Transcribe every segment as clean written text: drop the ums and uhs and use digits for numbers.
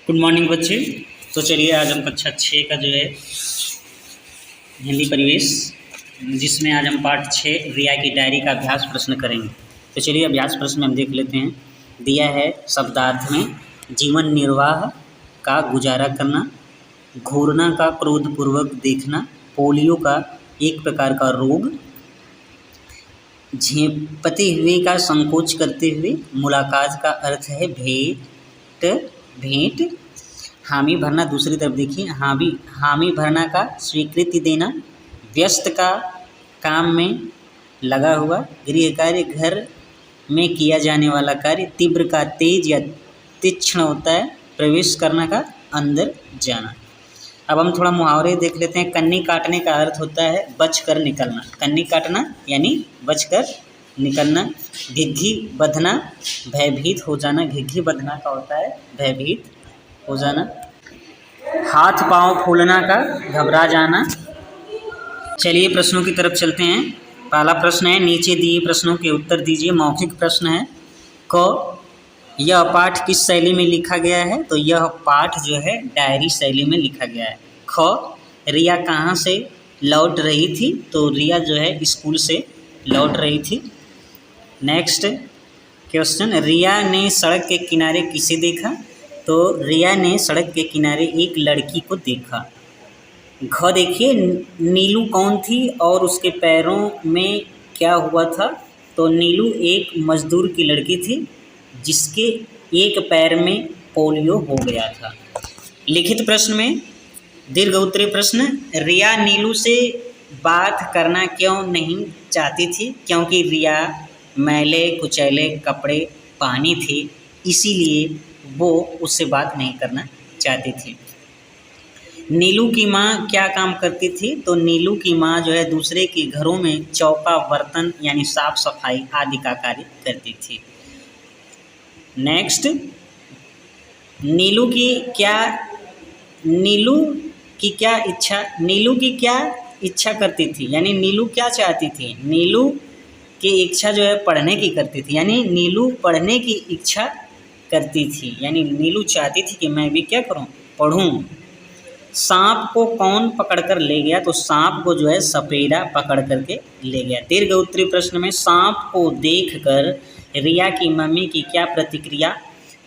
Good morning बच्चे। तो चलिए आज हम कक्षा 6 का जो है हिंदी परिवेश, जिसमें आज हम पाठ 6 रिया की डायरी का अभ्यास प्रश्न करेंगे। तो चलिए अभ्यास प्रश्न में हम देख लेते हैं। दिया है शब्दार्थ में जीवन निर्वाह का गुजारा करना, घूरना का क्रोधपूर्वक देखना, पोलियो का एक प्रकार का रोग, झेपते हुए का संकोच करते हुए, मुलाकात का अर्थ है भेंट, हामी भरना, दूसरी तरफ देखिए हामी भरना का स्वीकृति देना, व्यस्त का काम में लगा हुआ, गृह कार्य घर में किया जाने वाला कार्य, तीव्र का तेज या तीक्ष्ण होता है, प्रवेश करना का अंदर जाना। अब हम थोड़ा मुहावरे देख लेते हैं। कन्नी काटने का अर्थ होता है बचकर निकलना, कन्नी काटना यानी बचकर निकलना। घिघी बंधना भयभीत हो जाना, घिघी बंधना का होता है भयभीत हो जाना। हाथ पांव फूलना का घबरा जाना। चलिए प्रश्नों की तरफ चलते हैं। पहला प्रश्न है, नीचे दिए प्रश्नों के उत्तर दीजिए। मौखिक प्रश्न है। क, यह पाठ किस शैली में लिखा गया है? तो यह पाठ जो है डायरी शैली में लिखा गया है। ख, रिया कहाँ से लौट रही थी? तो रिया जो है स्कूल से लौट रही थी। नेक्स्ट क्वेश्चन, रिया ने सड़क के किनारे किसे देखा? तो रिया ने सड़क के किनारे एक लड़की को देखा। घ देखिए, नीलू कौन थी और उसके पैरों में क्या हुआ था? तो नीलू एक मजदूर की लड़की थी जिसके एक पैर में पोलियो हो गया था। लिखित प्रश्न में दीर्घ उत्तरीय प्रश्न, रिया नीलू से बात करना क्यों नहीं चाहती थी? क्योंकि रिया मैले कुचैले कपड़े पहनी थी, इसीलिए वो उससे बात नहीं करना चाहती थी। नीलू की माँ क्या काम करती थी? तो नीलू की माँ जो है दूसरे के घरों में चौका बर्तन यानी साफ सफाई आदि का कार्य करती थी। नेक्स्ट, नीलू की क्या इच्छा करती थी, यानी नीलू क्या चाहती थी? नीलू की इच्छा जो है पढ़ने की करती थी, यानी नीलू पढ़ने की इच्छा करती थी, यानी नीलू चाहती थी कि मैं भी क्या करूं, पढ़ूं। सांप को कौन पकड़कर ले गया? तो सांप को जो है सपेरा पकड़ करके ले गया। दीर्घ उत्तरीय प्रश्न में सांप को देखकर रिया की मम्मी की क्या प्रतिक्रिया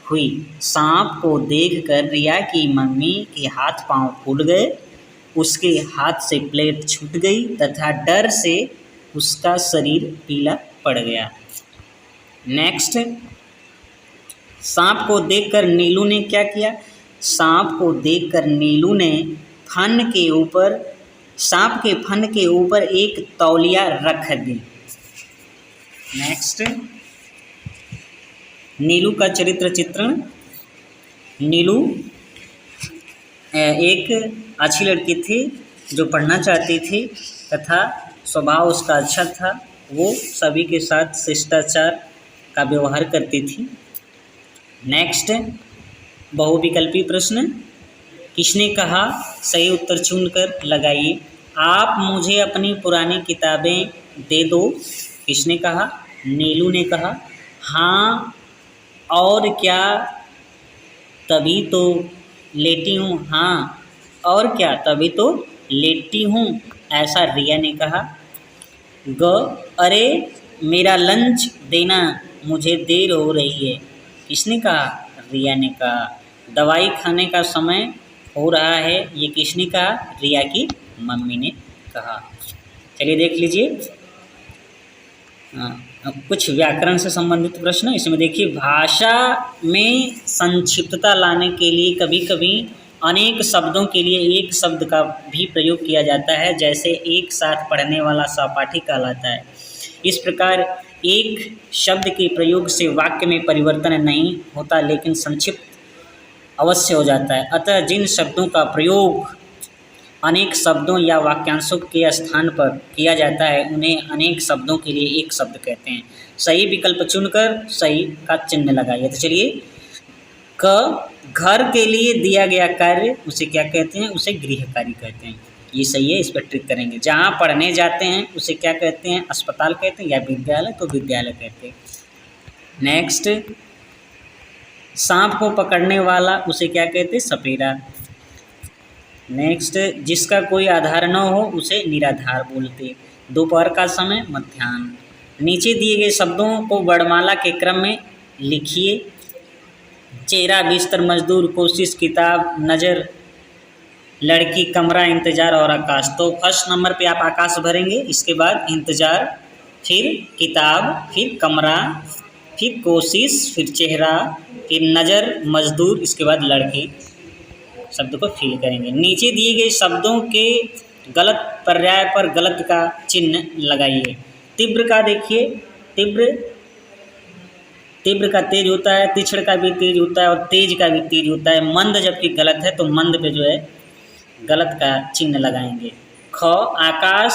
हुई? सांप को देखकर रिया की मम्मी के हाथ पांव फूल गए, उसके हाथ से प्लेट छूट गई तथा डर से उसका शरीर पीला पड़ गया। नेक्स्ट, सांप को देखकर नीलू ने क्या किया? सांप को देखकर नीलू ने सांप के फन के ऊपर एक तौलिया रख दी। नेक्स्ट, नीलू का चरित्र चित्रण। नीलू एक अच्छी लड़की थी जो पढ़ना चाहती थी तथा स्वभाव उसका अच्छा था। वो सभी के साथ शिष्टाचार का व्यवहार करती थी। नेक्स्ट, बहुविकल्पी प्रश्न। किसने कहा? सही उत्तर चुनकर लगाइए। आप मुझे अपनी पुरानी किताबें दे दो। किसने कहा? नीलू ने कहा। हाँ और क्या, तभी तो लेटी हूँ। हाँ और क्या, तभी तो लेटी हूँ, ऐसा रिया ने कहा। ग, अरे मेरा लंच देना, मुझे देर हो रही है। किसने कहा? रिया ने कहा। दवाई खाने का समय हो रहा है, ये किसने कहा? रिया की मम्मी ने कहा। चलिए देख लीजिए कुछ व्याकरण से संबंधित प्रश्न। इसमें देखिए, भाषा में संक्षिप्तता लाने के लिए कभी कभी अनेक शब्दों के लिए एक शब्द का भी प्रयोग किया जाता है, जैसे एक साथ पढ़ने वाला सहपाठी कहलाता है। इस प्रकार एक शब्द के प्रयोग से वाक्य में परिवर्तन नहीं होता, लेकिन संक्षिप्त अवश्य हो जाता है। अतः जिन शब्दों का प्रयोग अनेक शब्दों या वाक्यांशों के स्थान पर किया जाता है, उन्हें अनेक शब्दों के लिए एक शब्द कहते हैं। सही विकल्प चुनकर सही का चिन्ह लगाइए। तो चलिए, क, घर के लिए दिया गया कार्य उसे क्या कहते हैं? उसे गृह कार्य कहते हैं। ये सही है, इस पर ट्रिक करेंगे। जहाँ पढ़ने जाते हैं उसे क्या कहते हैं? अस्पताल कहते हैं, या विद्यालय तो विद्यालय कहते हैं। नेक्स्ट, सांप को पकड़ने वाला उसे क्या कहते? सपेरा। नेक्स्ट, जिसका कोई आधार न हो उसे निराधार बोलते। दोपहर का समय, मध्याह्न। नीचे दिए गए शब्दों को वर्णमाला के क्रम में लिखिए। चेहरा, बिस्तर, मजदूर, कोशिश, किताब, नज़र, लड़की, कमरा, इंतजार और आकाश। तो फर्स्ट नंबर पे आप आकाश भरेंगे, इसके बाद इंतजार, फिर किताब, फिर कमरा, फिर कोशिश, फिर चेहरा, फिर नज़र, मजदूर, इसके बाद लड़की शब्द को फिल करेंगे। नीचे दिए गए शब्दों के गलत पर्याय पर गलत का चिन्ह लगाइए। तीव्र का देखिए, तीव्र का तेज होता है, तीक्ष्ण का भी तेज होता है और तेज का भी तेज होता है। मंद जबकि गलत है तो मंद पे जो है गलत का चिन्ह लगाएंगे। ख, आकाश,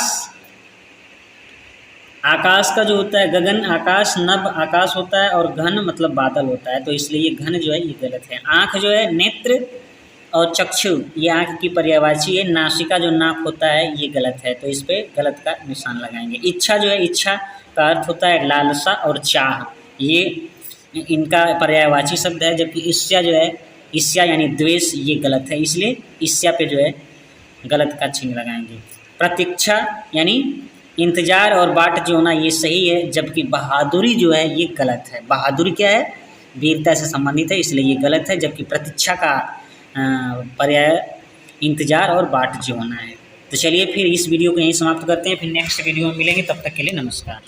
आकाश का जो होता है गगन, आकाश, नभ आकाश होता है और घन मतलब बादल होता है, तो इसलिए ये घन जो है ये गलत है। आँख जो है नेत्र और चक्षु ये आँख की पर्यायवाची है। नासिका जो नाक होता है ये गलत है, तो इस पर गलत का निशान लगाएंगे। इच्छा जो है, इच्छा का अर्थ होता है लालसा और चाह, ये इनका पर्यायवाची शब्द है। जबकि ईर्ष्या जो है, ईर्ष्या यानी द्वेष, ये गलत है, इसलिए ईर्ष्या पे जो है गलत का चिन्ह लगाएंगे। प्रतीक्षा यानी इंतजार और बाट जोना ये सही है, जबकि बहादुरी जो है ये गलत है। बहादुरी क्या है? वीरता से संबंधित है, इसलिए ये गलत है। जबकि प्रतीक्षा का पर्याय इंतजार और बाट जोना है। तो चलिए फिर इस वीडियो को यहीं समाप्त करते हैं, फिर नेक्स्ट वीडियो में मिलेंगे, तब तक के लिए नमस्कार।